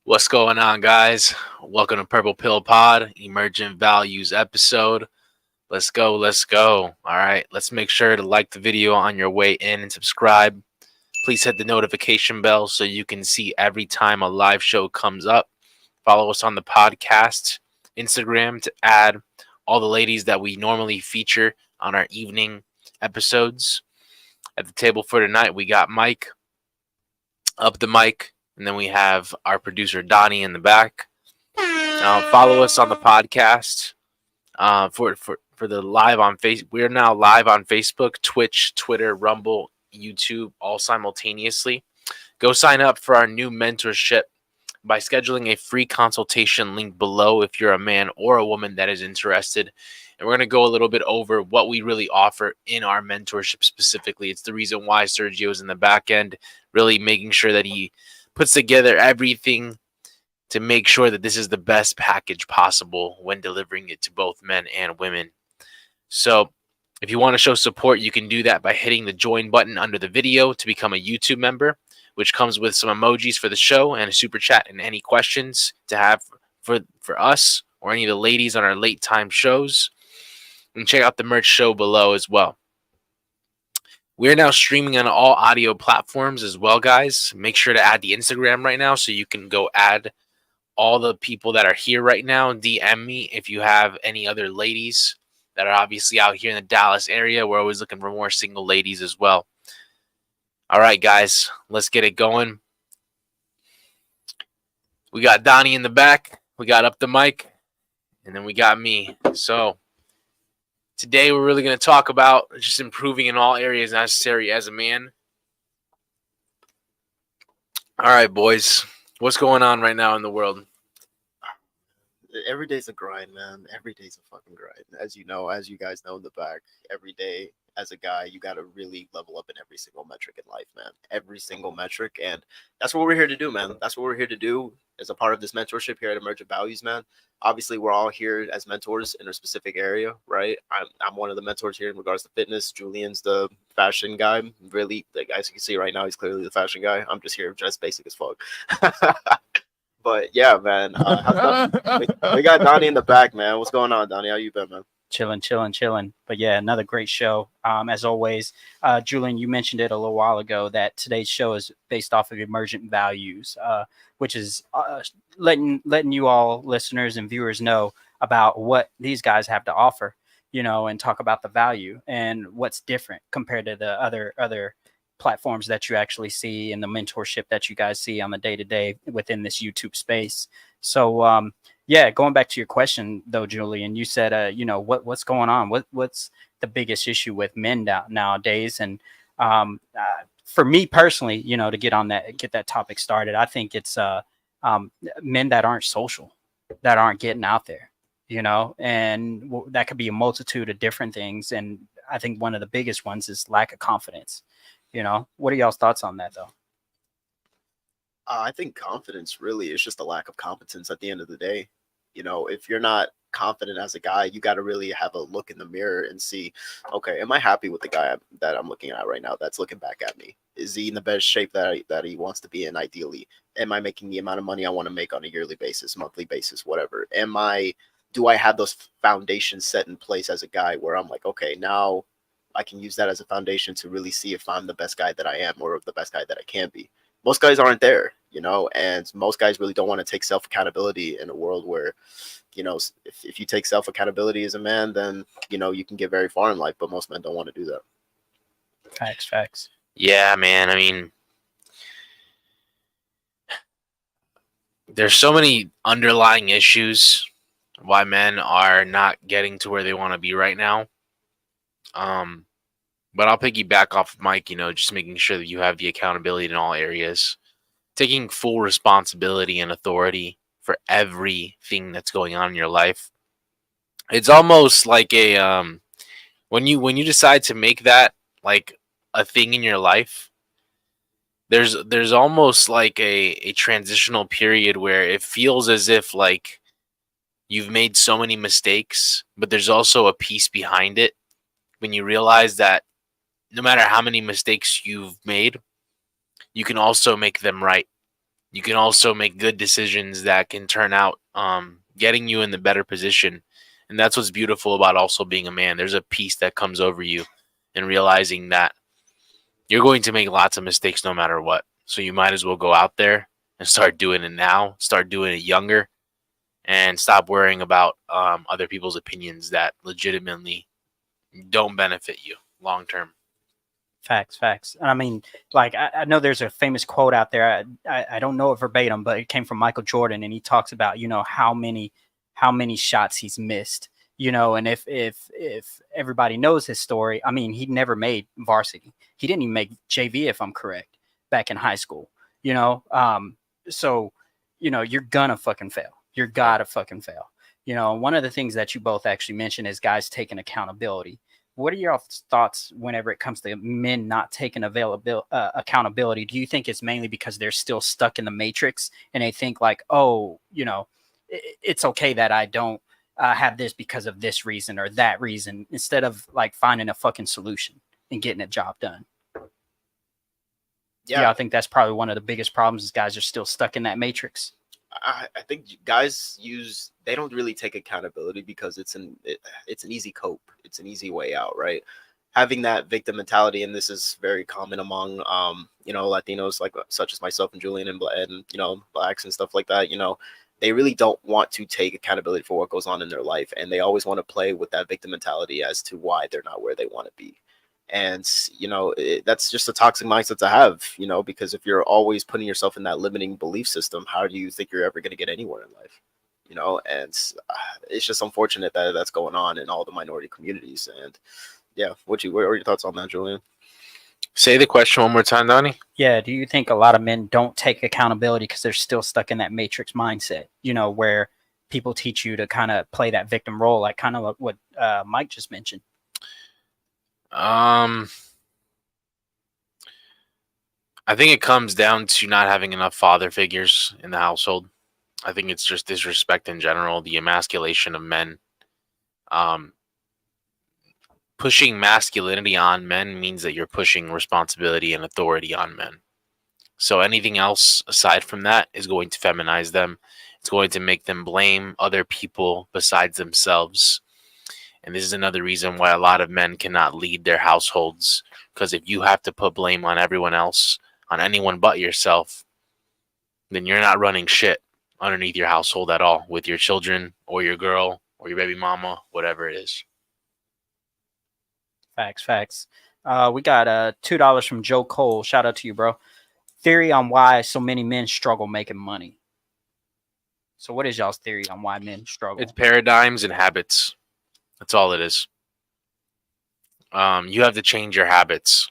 What's going on, guys? Welcome to Purple Pill Pod, Emergent Values episode. Let's go, let's go. All right, let's make sure to like the video on your way in and subscribe. Please hit the notification bell so you can see every time a live show comes up. Follow us on the podcast, Instagram to add all the ladies that we normally feature on our evening episodes. At the table for tonight, we got Mike, up the mic, and then we have our producer Donnie in the back. Follow us on the podcast for the live on face. We're now live on Facebook, Twitch, Twitter, Rumble, YouTube, all simultaneously. Go sign up for our new mentorship by scheduling a free consultation link below if you're a man or a woman that is interested. And we're going to go a little bit over what we really offer in our mentorship specifically. It's the reason why Sergio is in the back end, really making sure that he puts together everything to make sure that this is the best package possible when delivering it to both men and women. So if you want to show support, you can do that by hitting the join button under the video to become a YouTube member, which comes with some emojis for the show and a super chat and any questions to have for us or any of the ladies on our late time shows. And check out the merch show below as well. We're now streaming on all audio platforms as well, guys. Make sure to add the Instagram right now so you can go add all the people that are here right now. DM me if you have any other ladies that are obviously out here in the Dallas area. We're always looking for more single ladies as well. All right, guys, let's get it going. We got Donnie in the back. We got up the mic. And then we got me. So today we're really going to talk about just improving in all areas necessary as a man. All right, boys. What's going on right now in the world? Every day's a grind, man. Every day's a fucking grind. As you guys know in the back, every day as a guy, you got to really level up in every single metric in life, man. Every single metric. And that's what we're here to do, man. That's what we're here to do as a part of this mentorship here at Emergent Values, man. Obviously, we're all here as mentors in a specific area, right? I'm one of the mentors here in regards to fitness. Julian's the fashion guy. Really, like, as you can see right now, he's clearly the fashion guy. I'm just here dressed basic as fuck. But yeah, man, we got Donnie in the back, man. What's going on, Donnie? How you been, man? Chilling. But yeah, another great show. As always, Julian, you mentioned it a little while ago that today's show is based off of Emergent Values, which is letting you all listeners and viewers know about what these guys have to offer, and talk about the value and what's different compared to the other platforms that you actually see and the mentorship that you guys see on the day-to-day within this YouTube space. So yeah, going back to your question though, Julian, you said what's going on, what's the biggest issue with men nowadays? And for me personally, to get that topic started, I think it's men that aren't social, that aren't getting out there, and that could be a multitude of different things. And I think one of the biggest ones is lack of confidence. What are y'all's thoughts on that, though? I think confidence really is just a lack of competence at the end of the day. If you're not confident as a guy, you got to really have a look in the mirror and see, okay, am I happy with the guy that I'm looking at right now that's looking back at me? Is he in the best shape that he wants to be in ideally? Am I making the amount of money I want to make on a yearly basis, monthly basis, whatever? Do I have those foundations set in place as a guy where I'm like, okay, now I can use that as a foundation to really see if I'm the best guy that I am or the best guy that I can be. Most guys aren't there, and most guys really don't want to take self-accountability in a world where, if you take self-accountability as a man, then, you can get very far in life, but most men don't want to do that. Facts. Yeah, man. I mean, there's so many underlying issues why men are not getting to where they want to be right now. But I'll piggyback off of Mike, just making sure that you have the accountability in all areas, taking full responsibility and authority for everything that's going on in your life. It's almost like a when you decide to make that like a thing in your life, there's almost like a transitional period where it feels as if like you've made so many mistakes, but there's also a peace behind it when you realize that no matter how many mistakes you've made, you can also make them right. you can also make good decisions that can turn out getting you in the better position. And that's what's beautiful about also being a man. There's a peace that comes over you and realizing that you're going to make lots of mistakes no matter what. So you might as well go out there and start doing it now, start doing it younger, and stop worrying about other people's opinions that legitimately don't benefit you long term. Facts. And I mean, like, I know there's a famous quote out there. I don't know it verbatim, but it came from Michael Jordan, and he talks about, how many shots he's missed. And if everybody knows his story, I mean, he never made varsity. He didn't even make JV, if I'm correct, back in high school. So you're gonna fucking fail. You're gotta fucking fail. One of the things that you both actually mentioned is guys taking accountability. What are your thoughts whenever it comes to men not taking accountability? Do you think it's mainly because they're still stuck in the matrix and they think like, oh, it's okay that I don't have this because of this reason or that reason, instead of like finding a fucking solution and getting a job done? Yeah, I think that's probably one of the biggest problems is guys are still stuck in that matrix. I think guys they don't really take accountability because it's an easy cope. It's an easy way out, right? Having that victim mentality, and this is very common among Latinos like such as myself and Julian and blacks and stuff like that. They really don't want to take accountability for what goes on in their life, and they always want to play with that victim mentality as to why they're not where they want to be. And that's just a toxic mindset to have, because if you're always putting yourself in that limiting belief system, how do you think you're ever going to get anywhere in life? And it's just unfortunate that that's going on in all the minority communities. And yeah, what are your thoughts on that, Julian? Say the question one more time, Donnie. Yeah, do you think a lot of men don't take accountability because they're still stuck in that matrix mindset, where people teach you to kind of play that victim role, like kind of like what Mike just mentioned? I think it comes down to not having enough father figures in the household. I think it's just disrespect in general, the emasculation of men. Pushing masculinity on men means that you're pushing responsibility and authority on men. So anything else aside from that is going to feminize them. It's going to make them blame other people besides themselves. And this is another reason why a lot of men cannot lead their households, because if you have to put blame on everyone else, on anyone but yourself, then you're not running shit underneath your household at all with your children or your girl or your baby mama, whatever it is. Facts. We got $2 from Joe Cole. Shout out to you, bro. Theory on why so many men struggle making money. So what is y'all's theory on why men struggle? It's paradigms and habits. That's all it is. You have to change your habits.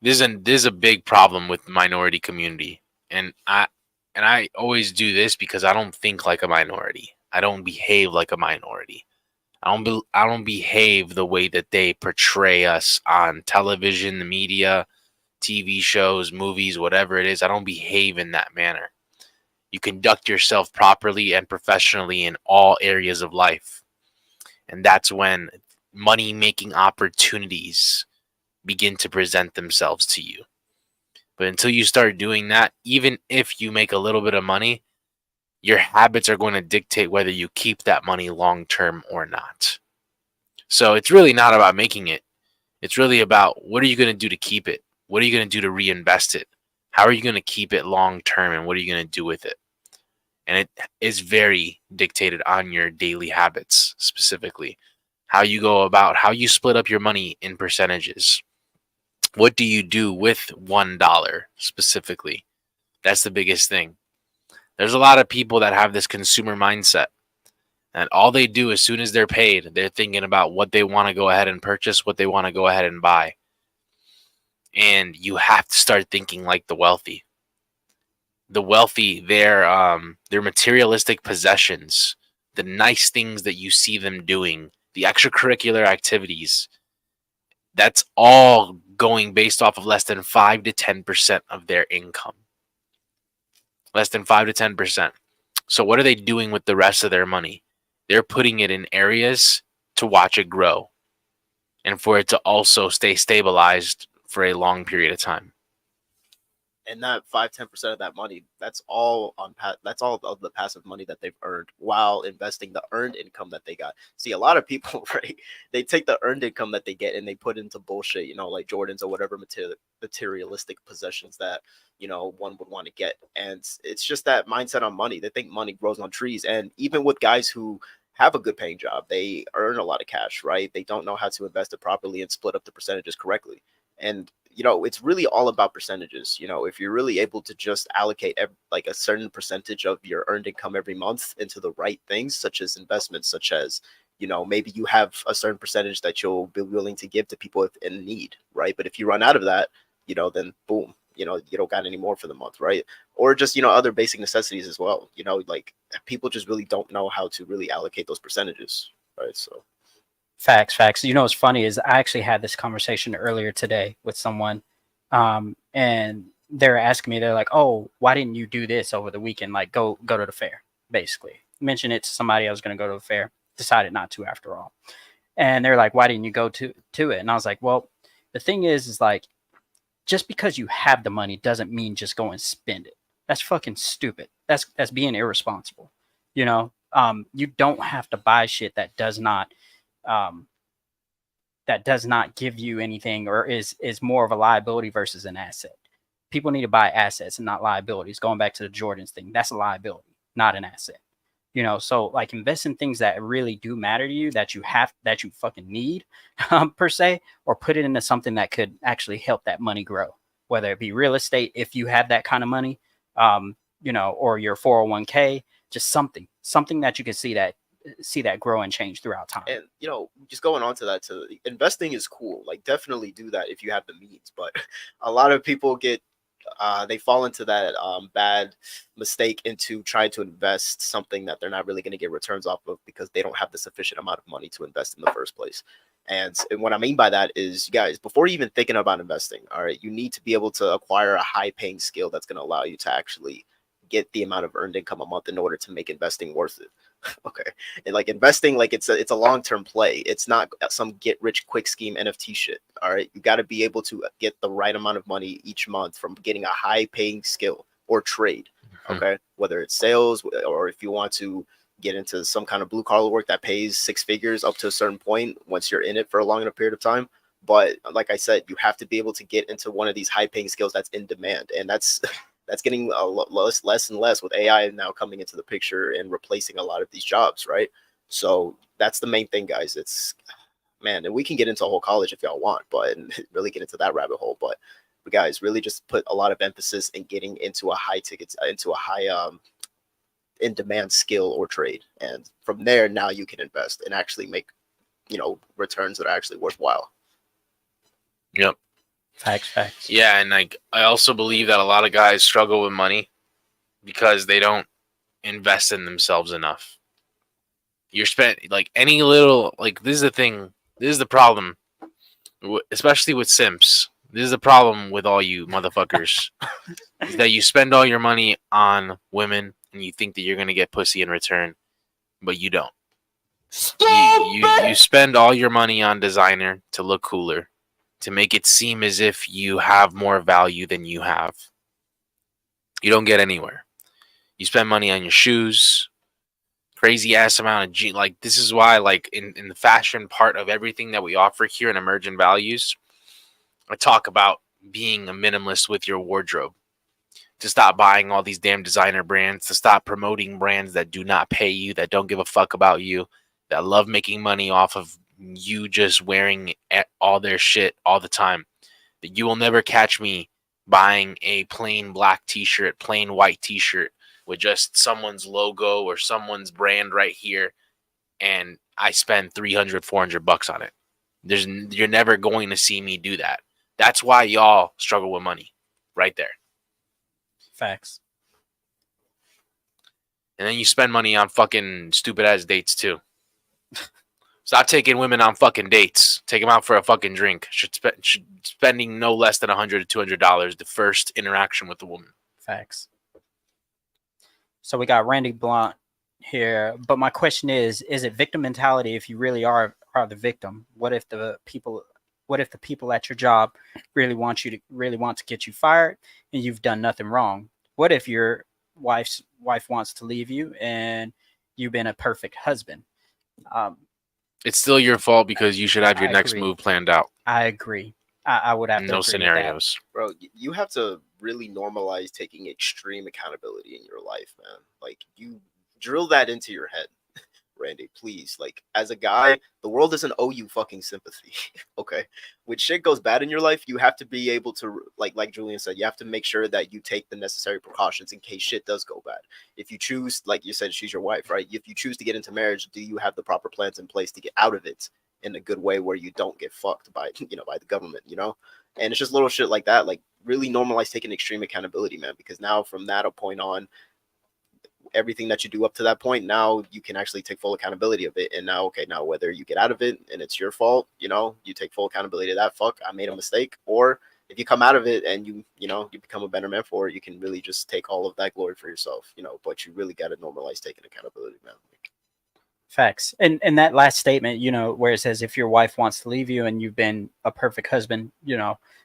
This is a big problem with the minority community, and I always do this because I don't think like a minority. I don't behave like a minority. I don't behave the way that they portray us on television, the media, TV shows, movies, whatever it is. I don't behave in that manner. You conduct yourself properly and professionally in all areas of life. And that's when money-making opportunities begin to present themselves to you. But until you start doing that, even if you make a little bit of money, your habits are going to dictate whether you keep that money long-term or not. So it's really not about making it. It's really about what are you going to do to keep it? What are you going to do to reinvest it? How are you going to keep it long-term, and what are you going to do with it? And it is very dictated on your daily habits, specifically. How you go about, how you split up your money in percentages. What do you do with $1 specifically? That's the biggest thing. There's a lot of people that have this consumer mindset. And all they do as soon as they're paid, they're thinking about what they want to go ahead and purchase, what they want to go ahead and buy. And you have to start thinking like the wealthy. The wealthy, their materialistic possessions, the nice things that you see them doing, the extracurricular activities, that's all going based off of less than 5 to 10% of their income. Less than 5 to 10%. So what are they doing with the rest of their money? They're putting it in areas to watch it grow and for it to also stay stabilized for a long period of time. And that 5-10% of that money, that's all that's all of the passive money that they've earned while investing the earned income that they got. See, a lot of people, right, they take the earned income that they get and they put into bullshit, like Jordans or whatever materialistic possessions that one would want to get. And it's just that mindset on money. They think money grows on trees. And even with guys who have a good paying job, they earn a lot of cash, right? They don't know how to invest it properly and split up the percentages correctly. And it's really all about percentages. If you're really able to just allocate like a certain percentage of your earned income every month into the right things, such as investments, such as maybe you have a certain percentage that you'll be willing to give to people in need, right? But if you run out of that, then boom, you don't got any more for the month, right? Or just other basic necessities as well. Like people just really don't know how to really allocate those percentages, right? So Facts. What's funny is I actually had this conversation earlier today with someone, and they're asking me, they're like, "Oh, why didn't you do this over the weekend? Like, go to the fair." Basically, mentioned it to somebody I was going to go to the fair. Decided not to after all. And they're like, "Why didn't you go to it?" And I was like, "Well, the thing is like, just because you have the money doesn't mean just go and spend it. That's fucking stupid. That's being irresponsible. You don't have to buy shit that does not." That does not give you anything, or is more of a liability versus an asset. People need to buy assets and not liabilities. Going back to the Jordans thing, that's a liability, not an asset. So like invest in things that really do matter to you, that you fucking need, per se, or put it into something that could actually help that money grow, whether it be real estate if you have that kind of money, or your 401k, just something that you can see that grow and change throughout time. And just going on to that, investing is cool. Like definitely do that if you have the means. But a lot of people they fall into that bad mistake into trying to invest something that they're not really going to get returns off of because they don't have the sufficient amount of money to invest in the first place. And what I mean by that is, you guys, before you're even thinking about investing, all right, you need to be able to acquire a high paying skill that's going to allow you to actually get the amount of earned income a month in order to make investing worth it. Okay. And like investing, like it's a long-term play. It's not some get rich quick scheme NFT shit. All right. You got to be able to get the right amount of money each month from getting a high paying skill or trade. Okay. Whether it's sales or if you want to get into some kind of blue collar work that pays 6 figures up to a certain point once you're in it for a long enough period of time. But like I said, you have to be able to get into one of these high paying skills that's in demand. And that's getting a less and less with AI now coming into the picture and replacing a lot of these jobs, right? So that's the main thing, guys. It's, man, and we can get into a whole college if y'all want, but really get into that rabbit hole. But guys, really just put a lot of emphasis in getting into a high in demand skill or trade, and from there now you can invest and actually make returns that are actually worthwhile. Yep. Facts. Yeah, and like I also believe that a lot of guys struggle with money because they don't invest in themselves enough. You're spent like any little, like this is the thing, this is the problem, especially with simps. This is the problem with all you motherfuckers is that you spend all your money on women and you think that you're gonna get pussy in return, but you don't. You spend all your money on designer to look cooler, to make it seem as if you have more value than you have. You don't get anywhere. You spend money on your shoes, crazy ass amount of like this is why like in the fashion part of everything that we offer here in Emergent Values, I talk about being a minimalist with your wardrobe. To stop buying all these damn designer brands, to stop promoting brands that do not pay you, that don't give a fuck about you, that love making money off of you just wearing all their shit all the time. That you will never catch me buying a plain black t-shirt, plain white t-shirt with just someone's logo or someone's brand right here, and I spend $300-$400 on it. You're never going to see me do that. That's why y'all struggle with money right there. Facts. And then you spend money on fucking stupid ass dates too. Stop taking women on fucking dates. Take them out for a fucking drink. Spending no less than $100 to $200 the first interaction with the woman. Facts. So we got Randy Blunt here, but my question is it victim mentality if you really are the victim? What if the people What if the people at your job really want to get you fired and you've done nothing wrong? What if your wife wants to leave you and you've been a perfect husband? Um, It's still your fault because you should have your I next agree. move planned out. I agree. I would have In to those agree with that. scenarios. Bro, you have to really normalize taking extreme accountability in your life, man. Like, you drill that into your head. Randy, please. Like, as a guy, the world doesn't owe you fucking sympathy. Okay, when shit goes bad in your life, you have to be able to, like Julian said, you have to make sure that you take the necessary precautions in case shit does go bad. If you choose, like you said, she's your wife, right? If you choose to get into marriage, do you have the proper plans in place to get out of it in a good way where you don't get fucked by by the government, And it's just little shit like that. Like, really normalize taking extreme accountability, man, because now from that point on, everything that you do up to that point, now you can actually take full accountability of it. And now, okay, now whether you get out of it and it's your fault, you take full accountability of that. Fuck, I made a mistake. Or if you come out of it and you become a better man for it, you can really just take all of that glory for yourself, but you really got to normalize taking accountability, man. Facts. And that last statement, where it says if your wife wants to leave you and you've been a perfect husband,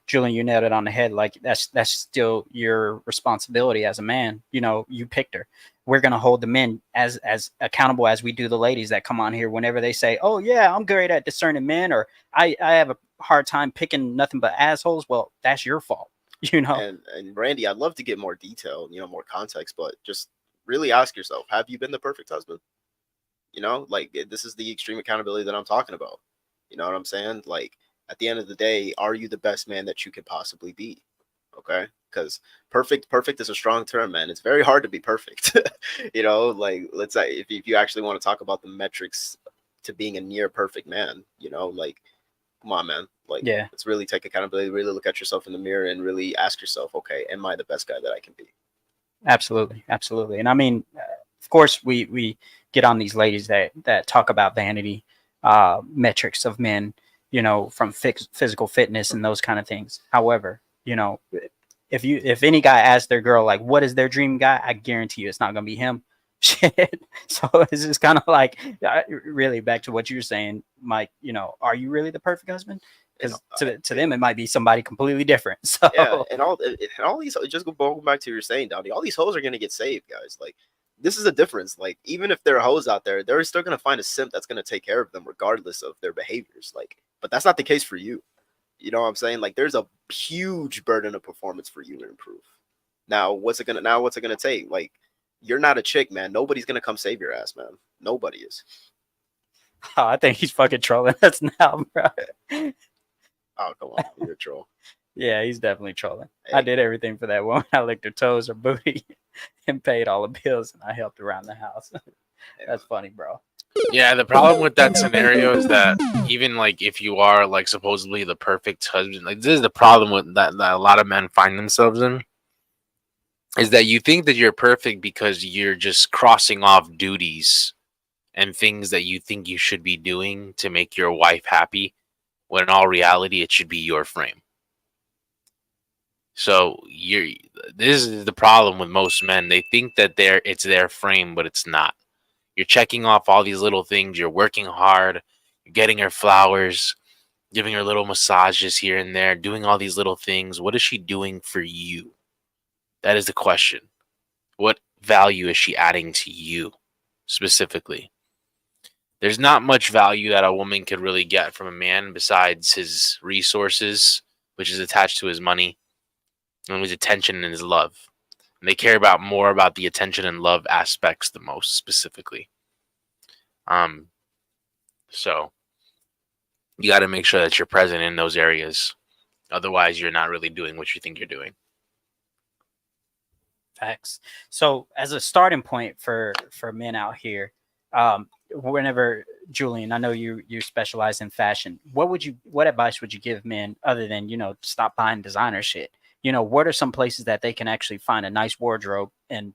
Julian, you nailed it on the head. Like, that's still your responsibility as a man. You picked her. We're gonna hold the men as accountable as we do the ladies that come on here whenever they say, "Oh yeah, I'm great at discerning men," or I have a hard time picking nothing but assholes. Well, that's your fault. And Randy, I'd love to get more detail, more context, but just really ask yourself, have you been the perfect husband? Like, this is the extreme accountability that I'm talking about. You know what I'm saying? Like, at the end of the day, are you the best man that you could possibly be? Okay, because perfect is a strong term, man. It's very hard to be perfect. Like, let's say if you actually want to talk about the metrics to being a near perfect man, like, come on, man. Like, Yeah. let's really take accountability, really look at yourself in the mirror and really ask yourself, okay, am I the best guy that I can be? Absolutely. And I mean, of course, we get on these ladies that talk about vanity metrics of men, from physical fitness and those kind of things. However, if any guy asks their girl, like, what is their dream guy, I guarantee you it's not gonna be him. Shit. So it's just kind of like, really back to what you're saying, Mike. Are you really the perfect husband? Because to them it might be somebody completely different. So yeah, and all these, just going back to what you're saying, Dowdy, all these hoes are gonna get saved, guys. Like, this is a difference. Like, even if there are hoes out there, they're still gonna find a simp that's gonna take care of them regardless of their behaviors. Like, but that's not the case for you. You know what I'm saying? Like, there's a huge burden of performance for you to improve. Now, what's it gonna take? Like, you're not a chick, man. Nobody's gonna come save your ass, man. Nobody is. oh, I think he's fucking trolling us now, bro. Oh, come on, you're a troll. Yeah, he's definitely trolling. Hey. I did everything for that woman. I licked her toes, her booty, and paid all the bills, and I helped around the house. That's funny, bro. Yeah, the problem with that scenario is that even like if you are like supposedly the perfect husband, like this is the problem with that a lot of men find themselves in, is that you think that you're perfect because you're just crossing off duties and things that you think you should be doing to make your wife happy, when in all reality it should be your frame. So this is the problem with most men. They think that it's their frame, but it's not. You're checking off all these little things. You're working hard. You're getting her flowers, giving her little massages here and there, doing all these little things. What is she doing for you? That is the question. What value is she adding to you specifically? There's not much value that a woman could really get from a man besides his resources, which is attached to his money, and his attention and his love. And they care more about the attention and love aspects the most specifically. So you got to make sure that you're present in those areas. Otherwise, you're not really doing what you think you're doing. Facts. So as a starting point for men out here, whenever, Julian, I know you specialize in fashion. What advice would you give men other than, stop buying designer shit? What are some places that they can actually find a nice wardrobe and,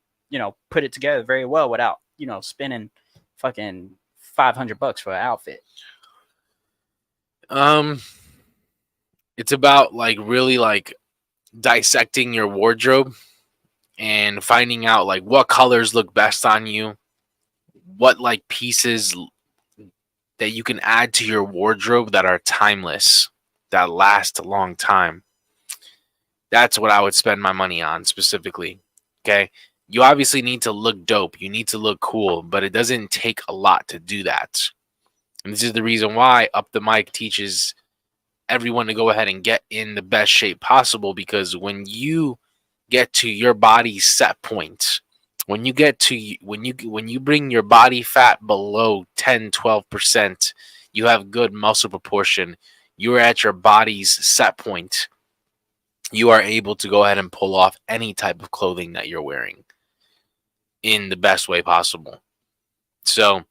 put it together very well without, spending fucking $500 for an outfit? It's about like really like dissecting your wardrobe and finding out like what colors look best on you, what like pieces that you can add to your wardrobe that are timeless, that last a long time. That's what I would spend my money on specifically. Okay. You obviously need to look dope. You need to look cool, but it doesn't take a lot to do that. And this is the reason why Up the Mic teaches everyone to go ahead and get in the best shape possible, because when you get to your body's set point, when you bring your body fat below 10-12%, you have good muscle proportion, you're at your body's set point, you are able to go ahead and pull off any type of clothing that you're wearing in the best way possible. So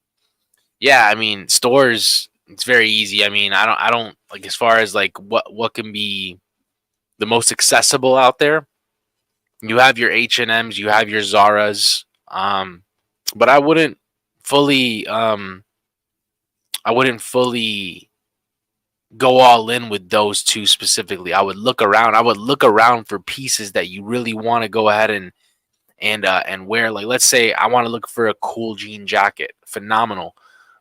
yeah, I mean, stores, it's very easy. I mean, I don't like, as far as like what can be the most accessible out there. You have your H&Ms, you have your Zaras, but I wouldn't fully go all in with those two specifically. I would look around. I would look around for pieces that you really want to go ahead and wear. Like, let's say I want to look for a cool jean jacket. Phenomenal.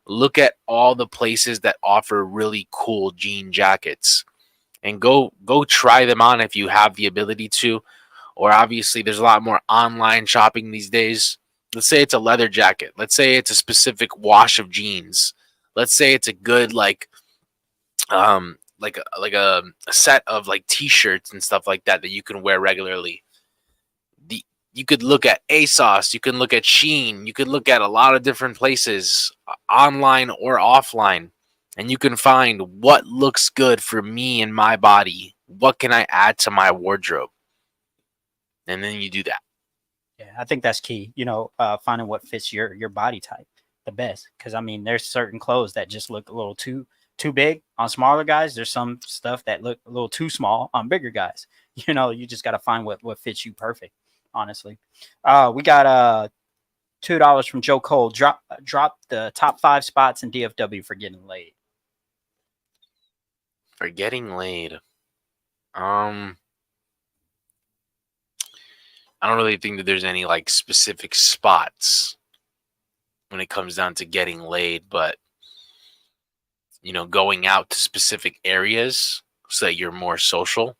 Look at all the places that offer really cool jean jackets and go try them on if you have the ability to. Or obviously there's a lot more online shopping these days. Let's say it's a leather jacket. Let's say it's a specific wash of jeans. Let's say it's a good like a set of like t-shirts and stuff like that you can wear regularly. You could look at ASOS, you can look at Shein, you could look at a lot of different places, online or offline, and you can find what looks good for me and my body. What can I add to my wardrobe? And then you do that. Yeah, I think that's key. Finding what fits your body type the best. Because I mean, there's certain clothes that just look a little too big on smaller guys. There's some stuff that look a little too small on bigger guys. You just got to find what fits you perfect. Honestly, we got $2 from Joe Cole. Drop the top 5 spots in DFW for getting laid. For getting laid, I don't really think that there's any like specific spots when it comes down to getting laid, but going out to specific areas so that you're more social.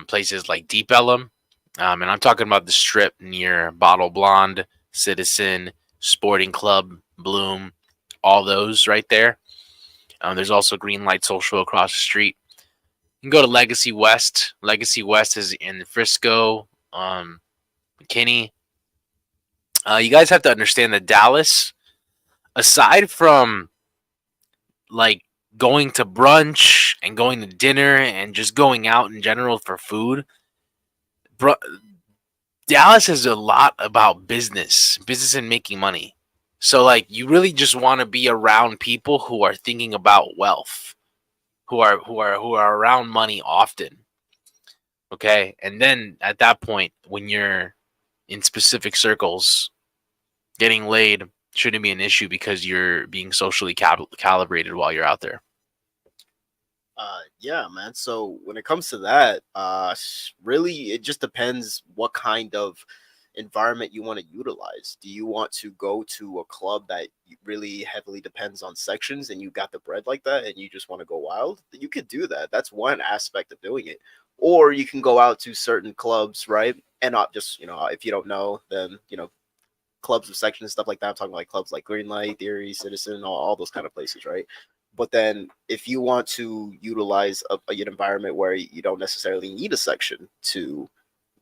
Places like Deep Ellum, and I'm talking about the strip near Bottle Blonde, Citizen, Sporting Club, Bloom, all those right there. There's also Green Light Social across the street. You can go to Legacy West. Legacy West is in Frisco, McKinney. You guys have to understand that Dallas, aside from like going to brunch and going to dinner and just going out in general for food, Dallas is a lot about business and making money. So like you really just want to be around people who are thinking about wealth, who are around money often. Okay? And then at that point, when you're in specific circles, getting laid shouldn't be an issue because you're being socially calibrated while you're out there. Yeah, man. So when it comes to that, really, it just depends what kind of environment you want to utilize. Do you want to go to a club that really heavily depends on sections and you got the bread like that and you just want to go wild? You could do that. That's one aspect of doing it. Or you can go out to certain clubs, right? And not just, if you don't know, then, clubs of sections and stuff like that. I'm talking like clubs like Greenlight, Theory, Citizen, all those kind of places, right? But then if you want to utilize an environment where you don't necessarily need a section to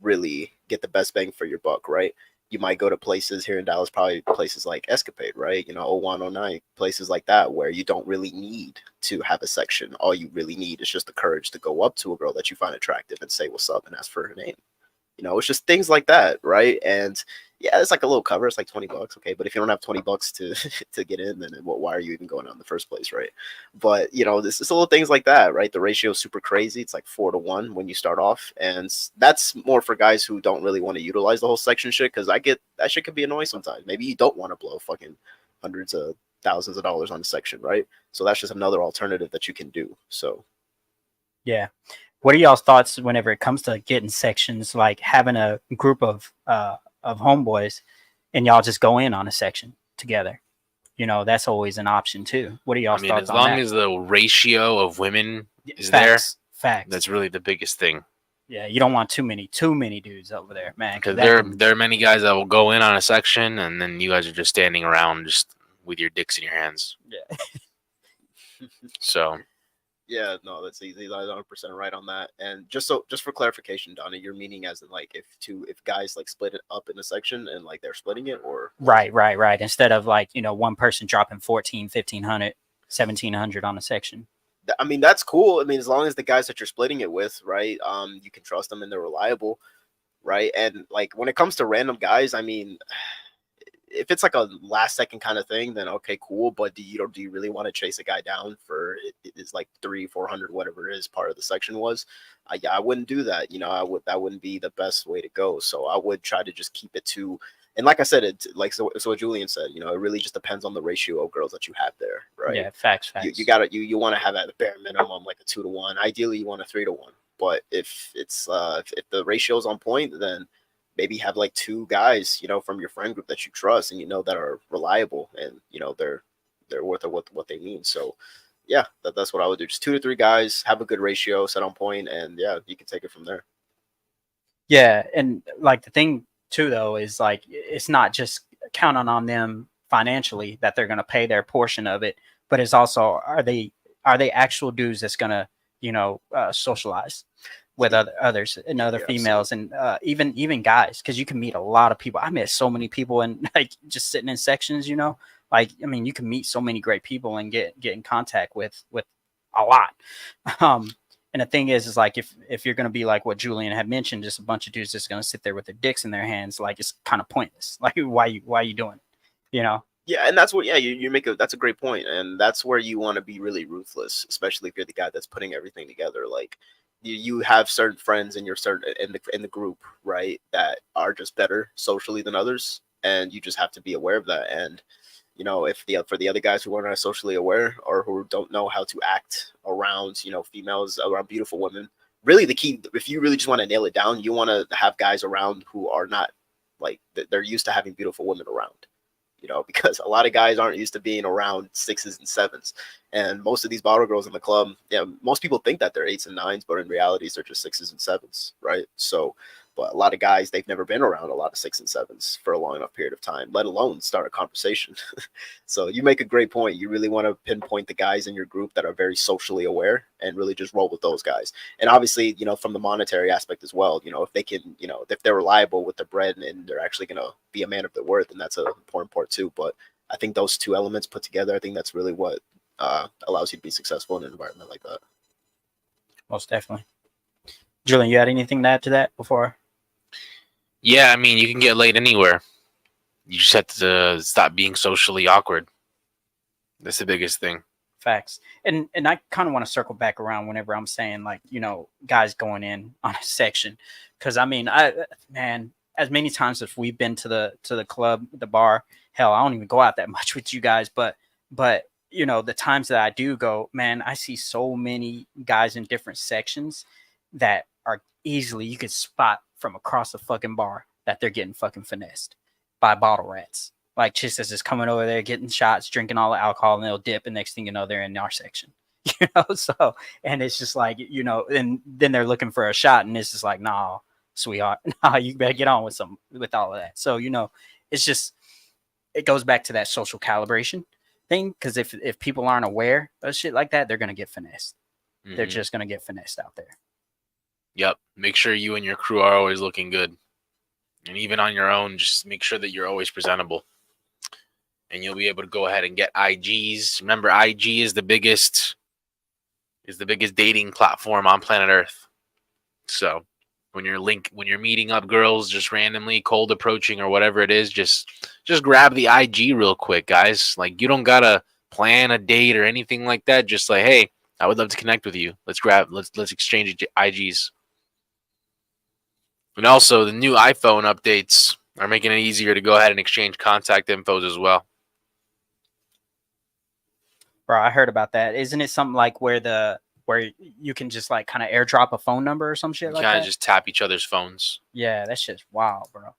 really get the best bang for your buck, right? You might go to places here in Dallas, probably places like Escapade, right? 01, 09, places like that where you don't really need to have a section. All you really need is just the courage to go up to a girl that you find attractive and say what's up and ask for her name. It's just things like that, right? And yeah, it's like a little cover. It's like $20, okay. But if you don't have $20 to get in, then why are you even going out in the first place, right? But this is little things like that, right? The ratio is super crazy. It's like 4-to-1 when you start off, and that's more for guys who don't really want to utilize the whole section shit. Because I get that shit can be annoying sometimes. Maybe you don't want to blow fucking hundreds of thousands of dollars on a section, right? So that's just another alternative that you can do. So yeah. What are y'all's thoughts whenever it comes to getting sections, like having a group of homeboys and y'all just go in on a section together? That's always an option too. What are y'all's thoughts as on long that? as the ratio of women is there. Facts. That's really the biggest thing. Yeah, you don't want too many dudes over there, man. Because there are many guys that will go in on a section, and then you guys are just standing around, just with your dicks in your hands. Yeah. So. Yeah, no, that's easy. 100% right on that. And just for clarification, Donna, you're meaning as in like if guys like split it up in a section and like they're splitting it, or right. Instead of like, you know, one person dropping 14, 1500, 1700 on a section. I mean, that's cool. I mean, as long as the guys that you're splitting it with, right, you can trust them and they're reliable, right? And like when it comes to random guys, I mean, if it's like a last second kind of thing, then okay, cool. But do you really want to chase a guy down for it is like 300-400, whatever it is part of the section was? Yeah, I wouldn't do that. You know, that wouldn't be the best way to go. So I would try to just keep it to. And like I said, it's like so what Julian said, you know, it really just depends on the ratio of girls that you have there, right? Yeah, facts. You want to have at the bare minimum like a 2-to-1. Ideally, you want a 3-to-1. But if it's if the ratio is on point, then maybe have like 2 guys, you know, from your friend group that you trust and you know that are reliable and you know they're worth of what they mean. So yeah, that's what I would do. Just 2 to 3 guys, have a good ratio, set on point, and yeah, you can take it from there. Yeah, and like the thing too though is like it's not just counting on them financially that they're going to pay their portion of it, but it's also are they actual dudes that's going to, you know, socialize with others and other females, and even guys, because you can meet a lot of people. I met so many people and like just sitting in sections, you know, like I mean you can meet so many great people and get in contact with a lot. And the thing is like if you're going to be like what Julian had mentioned, just a bunch of dudes just going to sit there with their dicks in their hands, like it's kind of pointless. Like why you doing it? You know? Yeah, and that's what you make that's a great point, and that's where you want to be really ruthless, especially if you're the guy that's putting everything together. Like you have certain friends in the group, right, that are just better socially than others, and you just have to be aware of that. And you know, if for the other guys who aren't socially aware or who don't know how to act around, you know, females, around beautiful women, really the key, if you really just want to nail it down, you want to have guys around who are not like they're used to having beautiful women around. You know, because a lot of guys aren't used to being around 6s and 7s, and most of these bottle girls in the club, yeah, most people think that they're 8s and 9s, but in reality, they're just 6s and 7s, right? So, but a lot of guys, they've never been around a lot of 6s and 7s for a long enough period of time, let alone start a conversation. So you make a great point. You really want to pinpoint the guys in your group that are very socially aware and really just roll with those guys. And obviously, you know, from the monetary aspect as well, you know, if they can, you know, if they're reliable with their bread and they're actually going to be a man of their worth, and that's an important part too. But I think those 2 elements put together, I think that's really what allows you to be successful in an environment like that. Most definitely. Julian, you had anything to add to that before? Yeah, I mean, you can get laid anywhere. You just have to stop being socially awkward. That's the biggest thing. Facts. And I kind of want to circle back around whenever I'm saying like, you know, guys going in on a section, because I mean, man, as many times as we've been to the club, the bar, hell, I don't even go out that much with you guys, but you know, the times that I do go, man, I see so many guys in different sections that are easily, you could spot from across the fucking bar that they're getting fucking finessed by bottle rats. Like chicks that's just coming over there, getting shots, drinking all the alcohol, and they'll dip, and next thing you know, they're in our section. You know, so, and it's just like, you know, and then they're looking for a shot, and it's just like, nah, sweetheart, nah, you better get on with all of that. So, you know, it's just, it goes back to that social calibration thing, because if people aren't aware of shit like that, they're gonna get finessed. Mm-hmm. They're just gonna get finessed out there. Yep. Make sure you and your crew are always looking good, and even on your own, just make sure that you're always presentable, and you'll be able to go ahead and get IGs. Remember, IG is the biggest dating platform on planet Earth. So when you're meeting up girls just randomly, cold approaching or whatever it is, just grab the IG real quick, guys. Like, you don't gotta plan a date or anything like that. Just like, hey, I would love to connect with you. Let's exchange IGs. And also, the new iPhone updates are making it easier to go ahead and exchange contact infos as well. Bro, I heard about that. Isn't it something like where you can just like kind of airdrop a phone number or some shit like that? Kind of just tap each other's phones. Yeah, that shit's wild, bro.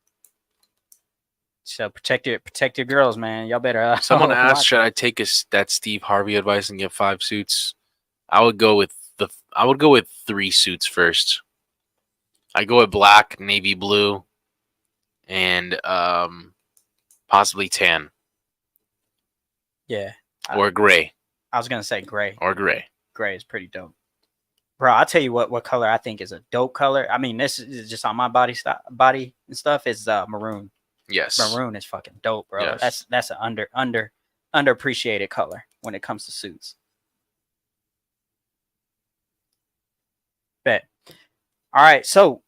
So protect your girls, man. Y'all better. Someone asked, should I take that Steve Harvey advice and get 5 suits? I would go with I would go with 3 suits first. I go with black, navy blue, and possibly tan Yeah. or gray I was gonna say gray. or gray. Gray is pretty dope. Bro, I'll tell you what color I think is a dope color. I mean, this is just on my body and stuff. Is maroon. Yes. Maroon is fucking dope, bro. Yes. That's an underappreciated color when it comes to suits. Bet. All right, so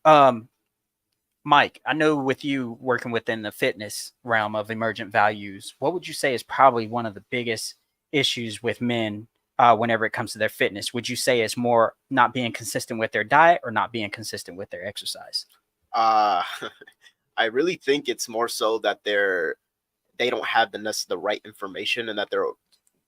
Mike, I know with you working within the fitness realm of emergent values, what would you say is probably one of the biggest issues with men whenever it comes to their fitness? Would you say it's more not being consistent with their diet or not being consistent with their exercise? I really think it's more so that they don't have the right information, and that they're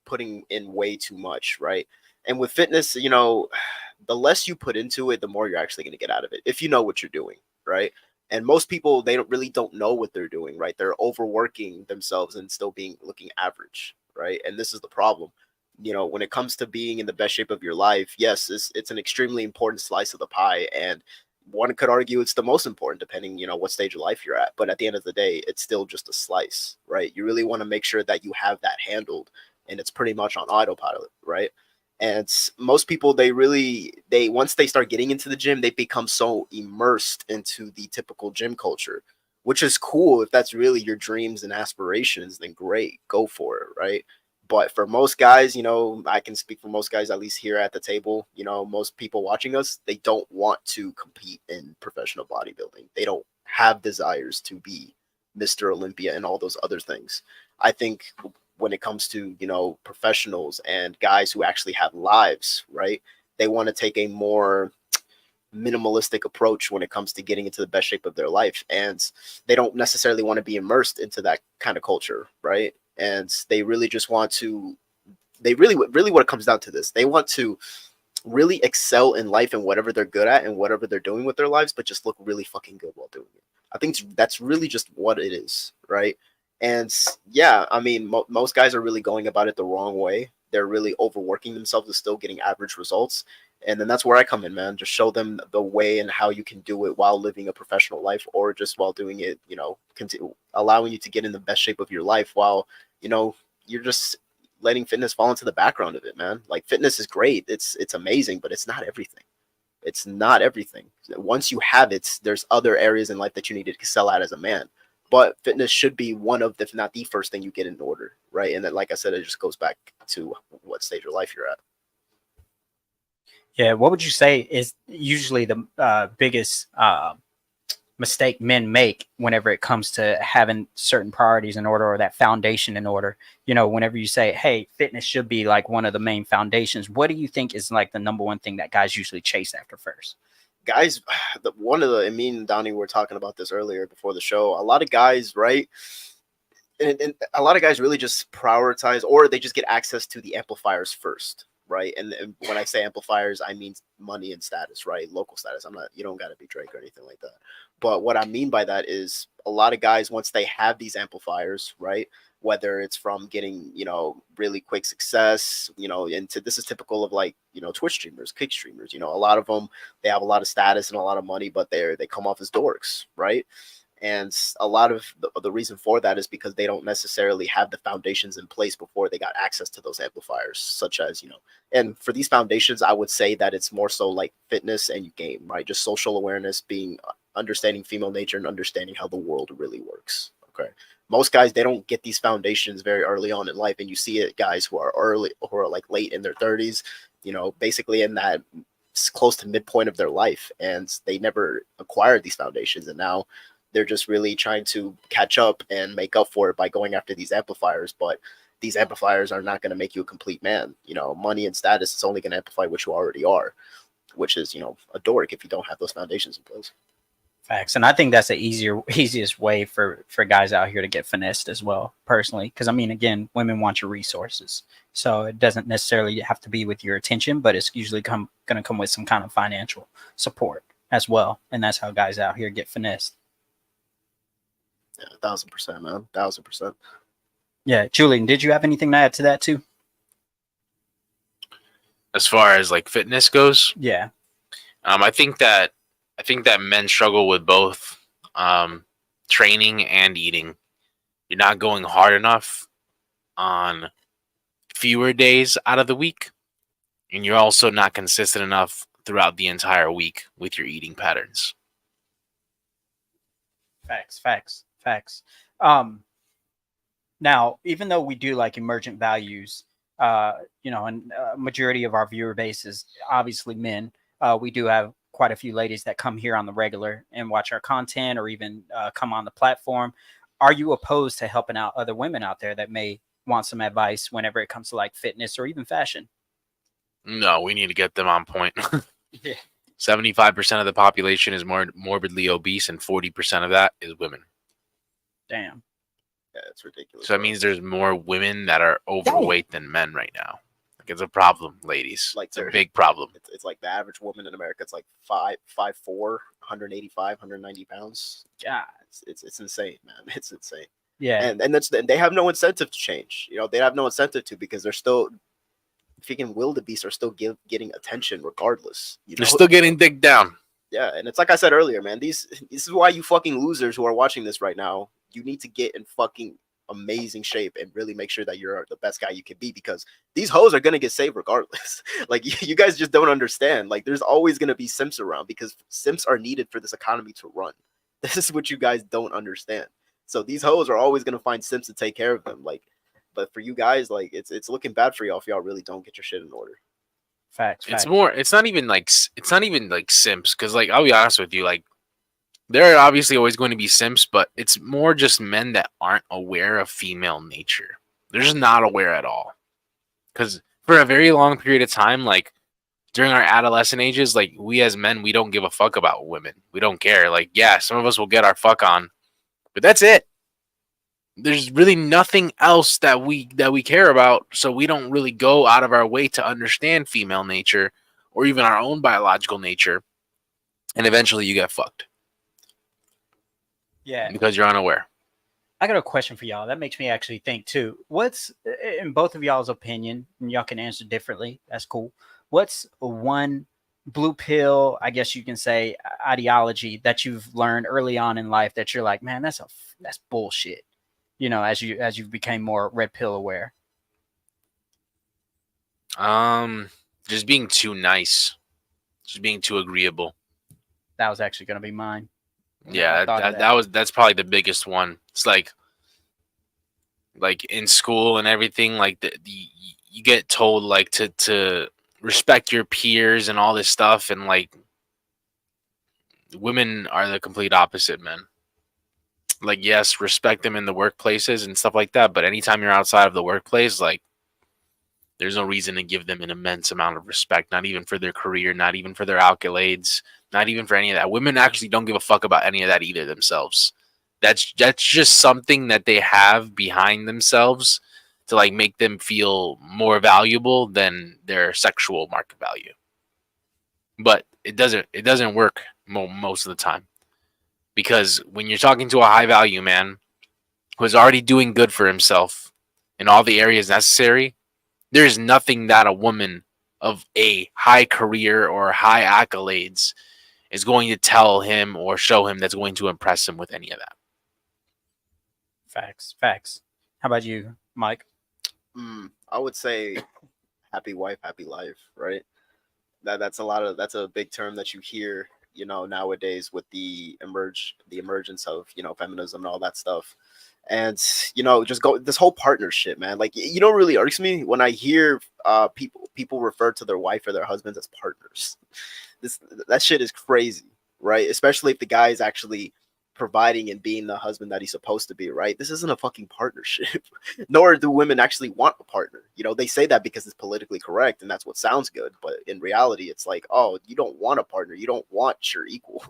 putting in way too much, right? And with fitness, the less you put into it, the more you're actually going to get out of it if you know what you're doing, right? And most people, they don't know what they're doing, right? They're overworking themselves and still looking average, right? And this is the problem. When it comes to being in the best shape of your life, yes, it's an extremely important slice of the pie, and one could argue it's the most important, depending, what stage of life you're at. But at the end of the day, it's still just a slice, right? You really want to make sure that you have that handled, and it's pretty much on autopilot, right? And most people, they once they start getting into the gym, they become so immersed into the typical gym culture, which is cool. If that's really your dreams and aspirations, then great, go for it, right? But for most guys, I can speak for most guys, at least here at the table, most people watching us, they don't want to compete in professional bodybuilding. They don't have desires to be Mr. Olympia and all those other things. I think when it comes to, professionals and guys who actually have lives, right? They want to take a more minimalistic approach when it comes to getting into the best shape of their life. And they don't necessarily want to be immersed into that kind of culture, right? And they really just want to, really what it comes down to this, they want to really excel in life and whatever they're good at and whatever they're doing with their lives, but just look really fucking good while doing it. I think that's really just what it is, right? And yeah, I mean, most guys are really going about it the wrong way. They're really overworking themselves and still getting average results. And then that's where I come in, man. Just show them the way and how you can do it while living a professional life, or just while doing it, allowing you to get in the best shape of your life while, you're just letting fitness fall into the background of it, man. Like, fitness is great. It's amazing, but it's not everything. It's not everything. Once you have it, there's other areas in life that you need to excel at as a man. But fitness should be one of, if not the first thing you get in order, right? And then, like I said, it just goes back to what stage of life you're at. Yeah, what would you say is usually the biggest mistake men make whenever it comes to having certain priorities in order, or that foundation in order? Whenever you say, hey, fitness should be like one of the main foundations, what do you think is like the number one thing that guys usually chase after first? Guys, me and Donnie were talking about this earlier before the show. A lot of guys, right? And a lot of guys really just prioritize, or they just get access to the amplifiers first, right? And when I say amplifiers, I mean money and status, right? Local status. You don't got to be Drake or anything like that. But what I mean by that is, a lot of guys, once they have these amplifiers, right? Whether it's from getting, really quick success, this is typical of, like, Twitch streamers, Kick streamers, a lot of them, they have a lot of status and a lot of money, but they come off as dorks, right? And a lot of the reason for that is because they don't necessarily have the foundations in place before they got access to those amplifiers, such as, and for these foundations, I would say that it's more so like fitness and game, right? Just social awareness, understanding female nature, and understanding how the world really works. Okay. Most guys, they don't get these foundations very early on in life. And you see it, guys who are like late in their 30s, basically in that close to midpoint of their life. And they never acquired these foundations. And now they're just really trying to catch up and make up for it by going after these amplifiers. But these amplifiers are not going to make you a complete man. Money and status is only going to amplify what you already are, which is, a dork if you don't have those foundations in place. Facts. And I think that's the easiest way for guys out here to get finessed as well, personally. Because, I mean, again, women want your resources. So it doesn't necessarily have to be with your attention, but it's usually going to come with some kind of financial support as well. And that's how guys out here get finessed. Yeah, 1,000%, man. as far as like fitness goes. Yeah. I think that men struggle with both training and eating. You're not going hard enough on fewer days out of the week, and you're also not consistent enough throughout the entire week with your eating patterns. Facts. Now, even though we do like emergent values, and majority of our viewer base is obviously men. We do have quite a few ladies that come here on the regular and watch our content or even come on the platform. Are you opposed to helping out other women out there that may want some advice whenever it comes to like fitness or even fashion? No, we need to get them on point. Yeah. 75% of the population is more morbidly obese, and 40% of that is women. Damn. Yeah, it's ridiculous. So that means there's more women that are overweight than men right now. Like, it's a problem, ladies. Like, it's a big problem. It's like the average woman in America. It's like 5'4", 185, 190 pounds. Yeah, it's insane, man. It's insane. Yeah. And they have no incentive to change. They have no incentive to, because they're still freaking wildebeest are still getting attention regardless. They're still getting digged down. Yeah, and it's like I said earlier, man. This is why you fucking losers who are watching this right now, you need to get in fucking amazing shape and really make sure that you're the best guy you can be, because these hoes are gonna get saved regardless. Like, you guys just don't understand. Like, there's always gonna be simps around, because simps are needed for this economy to run. This is what you guys don't understand. So these hoes are always gonna find simps to take care of them. Like, but for you guys, like, it's looking bad for y'all if y'all really don't get your shit in order. Facts. It's not even like simps, because, like, I'll be honest with you, like, there are obviously always going to be simps, but it's more just men that aren't aware of female nature. They're just not aware at all. Because for a very long period of time, like, during our adolescent ages, like, we as men, we don't give a fuck about women. We don't care. Like, yeah, some of us will get our fuck on, but that's it. There's really nothing else that we care about, so we don't really go out of our way to understand female nature or even our own biological nature, and eventually you get fucked. Yeah, because you're unaware. I got a question for y'all that makes me actually think too. What's, in both of y'all's opinion, and y'all can answer differently, that's cool, what's one blue pill, I guess you can say, ideology that you've learned early on in life that you're like, man, that's bullshit, as you became more red pill aware? Just being too nice, just being too agreeable. That was actually going to be mine. Yeah, that's probably the biggest one. It's like in school and everything, like you get told like to respect your peers and all this stuff, and like women are the complete opposite, man. Like, yes, respect them in the workplaces and stuff like that, but anytime you're outside of the workplace, like, there's no reason to give them an immense amount of respect, not even for their career, not even for their accolades, not even for any of that. Women actually don't give a fuck about any of that either themselves. That's just something that they have behind themselves to like make them feel more valuable than their sexual market value. But it doesn't work most of the time, because when you're talking to a high value man who's already doing good for himself in all the areas necessary, there's nothing that a woman of a high career or high accolades is going to tell him or show him that's going to impress him with any of that. Facts. How about you, Mike? I would say happy wife, happy life, right? That's a big term that you hear, nowadays with the emergence of, feminism and all that stuff. And just go this whole partnership, man. Like, really irks me when I hear people refer to their wife or their husbands as partners. That shit is crazy, right? Especially if the guy is actually providing and being the husband that he's supposed to be, right? This isn't a fucking partnership. Nor do women actually want a partner. They say that because it's politically correct and that's what sounds good, but in reality it's like, oh, you don't want a partner, you don't want your equal.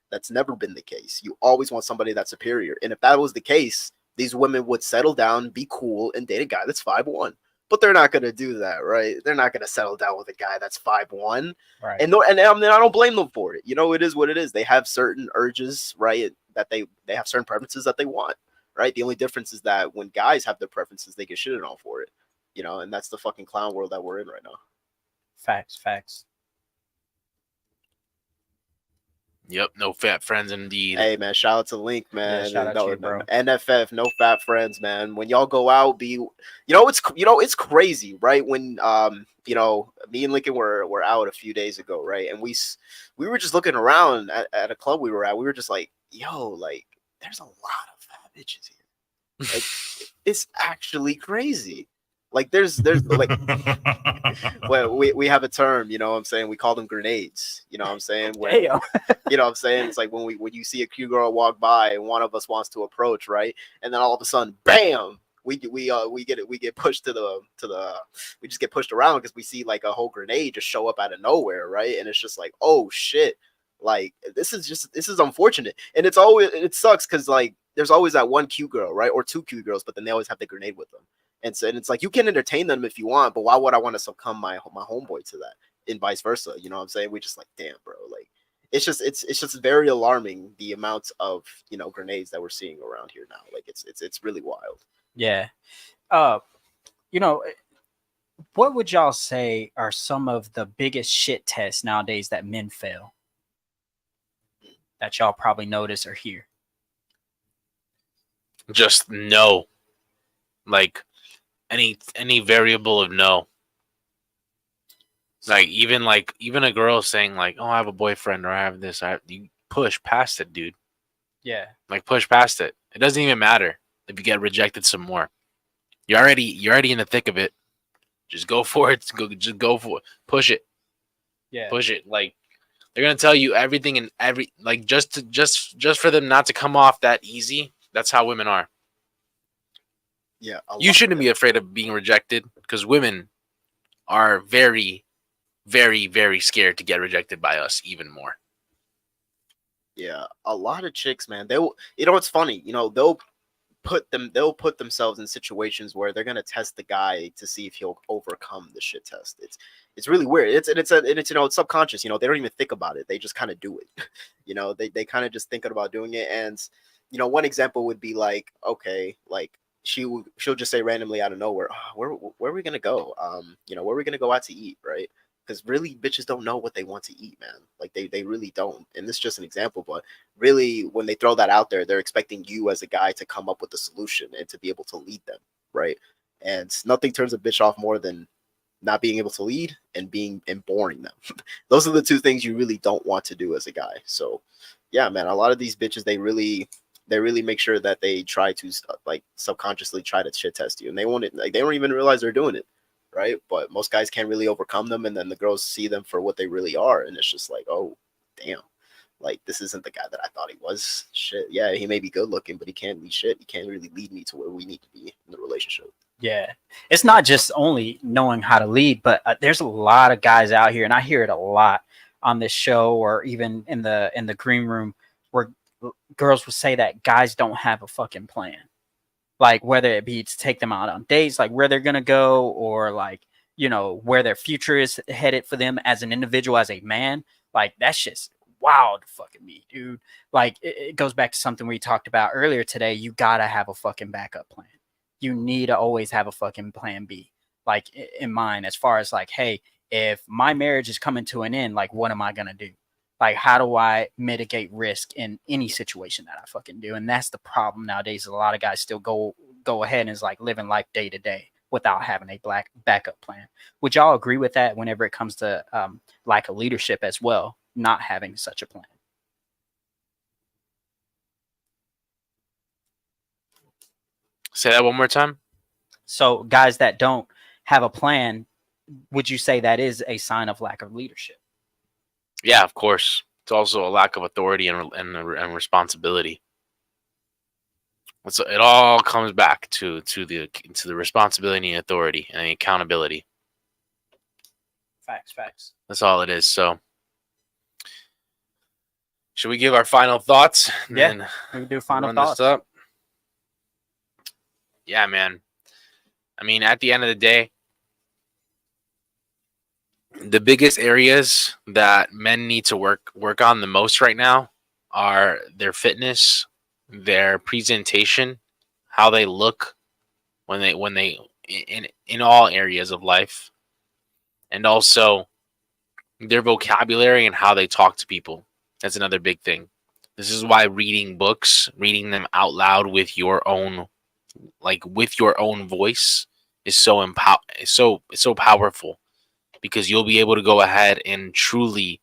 That's never been the case. You always want somebody that's superior. And if that was the case, these women would settle down, be cool, and date a guy that's 5'1". But they're not going to do that, right? They're not going to settle down with a guy that's 5'1". Right. And I don't blame them for it. It is what it is. They have certain urges, right? That they have certain preferences that they want, right? The only difference is that when guys have their preferences, they get shitted on for it, and that's the fucking clown world that we're in right now. Facts. Yep, no fat friends indeed. Hey man, shout out to Link, man. Yeah, shout out to you, bro. NFF, no fat friends, man. When y'all go out, it's crazy, right? When me and Lincoln were out a few days ago, right? And we were just looking around at a club we were at. We were just like, yo, like there's a lot of fat bitches here. Like it's actually crazy. Like there's like well, we have a term, you know what I'm saying? We call them grenades. You know what I'm saying? When, Damn. you know what I'm saying? It's like when you see a cute girl walk by and one of us wants to approach, right? And then all of a sudden, bam, we get pushed we just get pushed around because we see like a whole grenade just show up out of nowhere, right? And it's just like, oh shit. Like this is unfortunate. And it sucks because like there's always that one cute girl, right? Or two cute girls, but then they always have the grenade with them. And so, and it's like you can entertain them if you want, but why would I want to succumb my homeboy to that, and vice versa? You know what I'm saying? We just like, damn, bro. Like, it's just very alarming the amount of grenades that we're seeing around here now. Like, it's really wild. Yeah. What would y'all say are some of the biggest shit tests nowadays that men fail? That y'all probably notice or hear. Just no. Like any variable of no. Like even a girl saying like, "Oh, I have a boyfriend," or "I have this," you push past it, dude. Yeah. Like push past it. It doesn't even matter if you get rejected some more. You're already in the thick of it. Just go for it. Just go for it. Push it. Yeah. Push it. Like they're gonna tell you everything and just for them not to come off that easy. That's how women are. Yeah, you shouldn't be afraid of being rejected because women are very, very, very scared to get rejected by us even more. Yeah, a lot of chicks, man. It's funny. They'll put themselves in situations where they're gonna test the guy to see if he'll overcome the shit test. It's really weird. It's subconscious. They don't even think about it. They just kind of do it. They kind of just thinking about doing it. And one example would be like, okay, like she'll just say randomly out of nowhere, oh, where are we gonna go? Where are we gonna go out to eat, right? Because really, bitches don't know what they want to eat, man. Like they really don't. And this is just an example, but really, when they throw that out there, they're expecting you as a guy to come up with the solution and to be able to lead them, right? And nothing turns a bitch off more than not being able to lead and boring them. Those are the two things you really don't want to do as a guy. So, yeah, man, a lot of these bitches, they really make sure that they try to like subconsciously try to shit test you, and they won't. Like they don't even realize they're doing it. Right, but most guys can't really overcome them, and then the girls see them for what they really are, and it's just like, oh, damn, like this isn't the guy that I thought he was. Shit, yeah, he may be good looking, but he can't lead shit. He can't really lead me to where we need to be in the relationship. Yeah, it's not just only knowing how to lead, but there's a lot of guys out here, and I hear it a lot on this show, or even in the green room, where girls will say that guys don't have a fucking plan. Like whether it be to take them out on dates, like where they're going to go, or like, where their future is headed for them as an individual, as a man. Like that's just wild fucking me, dude. Like it goes back to something we talked about earlier today. You got to have a fucking backup plan. You need to always have a fucking plan B, like in mind, as far as like, hey, if my marriage is coming to an end, like what am I going to do? Like, how do I mitigate risk in any situation that I fucking do? And that's the problem nowadays. A lot of guys still go ahead and is like living life day to day without having a backup plan. Would y'all agree with that whenever it comes to lack of leadership as well, not having such a plan? Say that one more time. So guys that don't have a plan, would you say that is a sign of lack of leadership? Yeah, of course. It's also a lack of authority and responsibility. So it all comes back to the responsibility and authority and accountability. Facts. That's all it is. So, should we give our final thoughts? Yeah, we can do final thoughts. Up? Yeah, man. I mean, at the end of the day, the biggest areas that men need to work on the most right now are their fitness, their presentation, how they look when they in all areas of life, and also their vocabulary and how they talk to people. That's another big thing. This is why reading books, reading them out loud with your own, with your own voice, is so powerful, because you'll be able to go ahead and truly,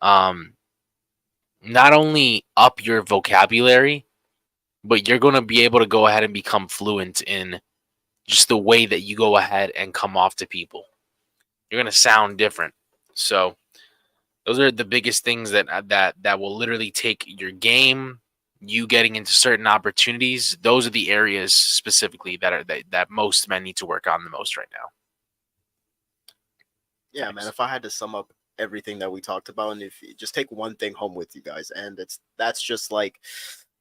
um, not only up your vocabulary, but you're going to be able to go ahead and become fluent in just the way that you go ahead and come off to people. You're going to sound different. So those are the biggest things that will literally take your game, you getting into certain opportunities. Those are the areas specifically that most men need to work on the most right now. Yeah, Thanks. man. If I had to sum up everything that we talked about, and if you just take one thing home with you guys, and that's just like,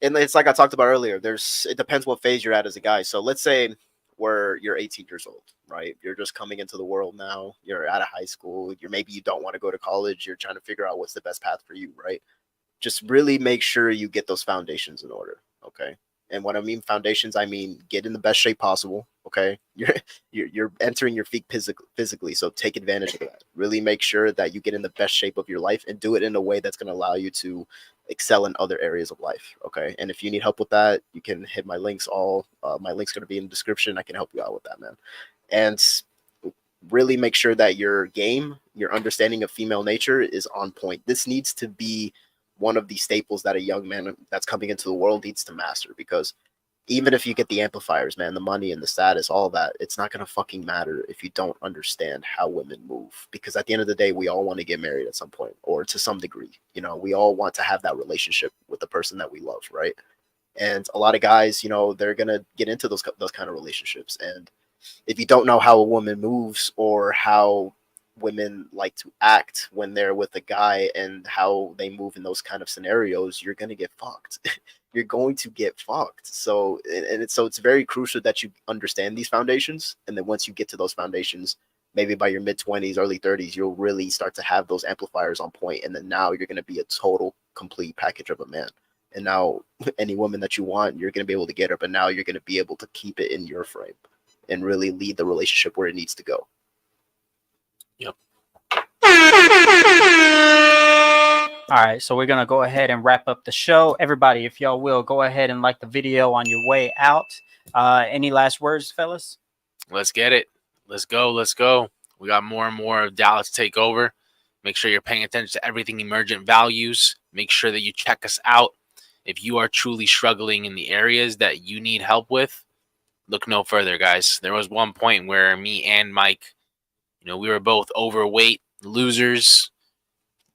and it's like I talked about earlier. It depends what phase you're at as a guy. So let's say you're 18 years old, right? You're just coming into the world now. You're out of high school. Maybe you don't want to go to college. You're trying to figure out what's the best path for you, right? Just really make sure you get those foundations in order, okay? And when I mean foundations, I mean get in the best shape possible, okay? You're entering your feet physically, so take advantage of that. Really make sure that you get in the best shape of your life and do it in a way that's going to allow you to excel in other areas of life, okay? And if you need help with that, you can hit my links. My links going to be in the description. I can help you out with that, man. And really make sure that your understanding of female nature is on point. This needs to be one of the staples that a young man that's coming into the world needs to master, because even if you get the amplifiers, man, the money and the status, all that, it's not going to fucking matter if you don't understand how women move. Because at the end of the day, we all want to get married at some point, or to some degree. You know, we all want to have that relationship with the person that we love, right? And a lot of guys, they're going to get into those kind of relationships. And if you don't know how a woman moves, or how women like to act when they're with a guy, and how they move in those kind of scenarios, you're going to get fucked. You're going to get fucked. So, it's very crucial that you understand these foundations. And then once you get to those foundations, maybe by your mid-20s, early 30s, you'll really start to have those amplifiers on point. And then now you're going to be a total, complete package of a man. And now any woman that you want, you're going to be able to get her. But now you're going to be able to keep it in your frame and really lead the relationship where it needs to go. Yep. All right, so we're going to go ahead and wrap up the show. Everybody, if y'all will, go ahead and like the video on your way out. Any last words, fellas? Let's get it. Let's go. Let's go. We got more and more of Dallas take over. Make sure you're paying attention to everything Emergent Values. Make sure that you check us out. If you are truly struggling in the areas that you need help with, look no further, guys. There was one point where me and Mike, we were both overweight losers,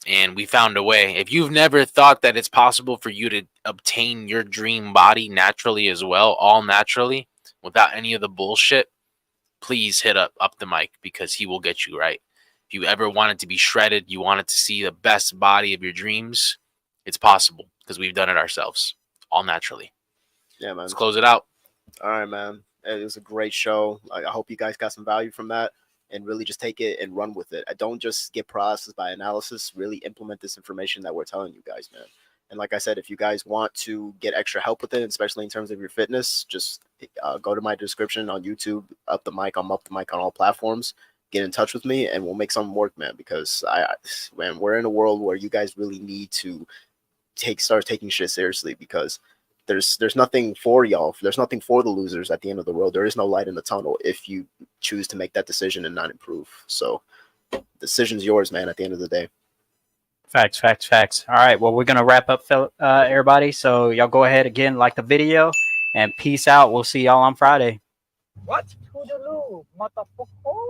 and we found a way. If you've never thought that it's possible for you to obtain your dream body naturally as well, all naturally, without any of the bullshit, please hit up the mic, because he will get you right. If you ever wanted to be shredded, you wanted to see the best body of your dreams, it's possible, because we've done it ourselves, all naturally. Yeah, man. Let's close it out. All right, man. It was a great show. I hope you guys got some value from that, and really just take it and run with it. I don't just get paralysis by analysis. Really implement this information that we're telling you guys, man. And like I said, if you guys want to get extra help with it, especially in terms of your fitness, just go to my description on YouTube, Up the Mic. I'm Up the Mic on all platforms. Get in touch with me, and we'll make something work, man. Because we're in a world where you guys really need to start taking shit seriously, because there's nothing for y'all. There's nothing for the losers at the end of the road. There is no light in the tunnel if you choose to make that decision and not improve. So, decision's yours, man, at the end of the day. Facts. All right, well, we're going to wrap up, everybody. So y'all go ahead again, like the video, and peace out. We'll see y'all on Friday. What? Who do you, motherfucker?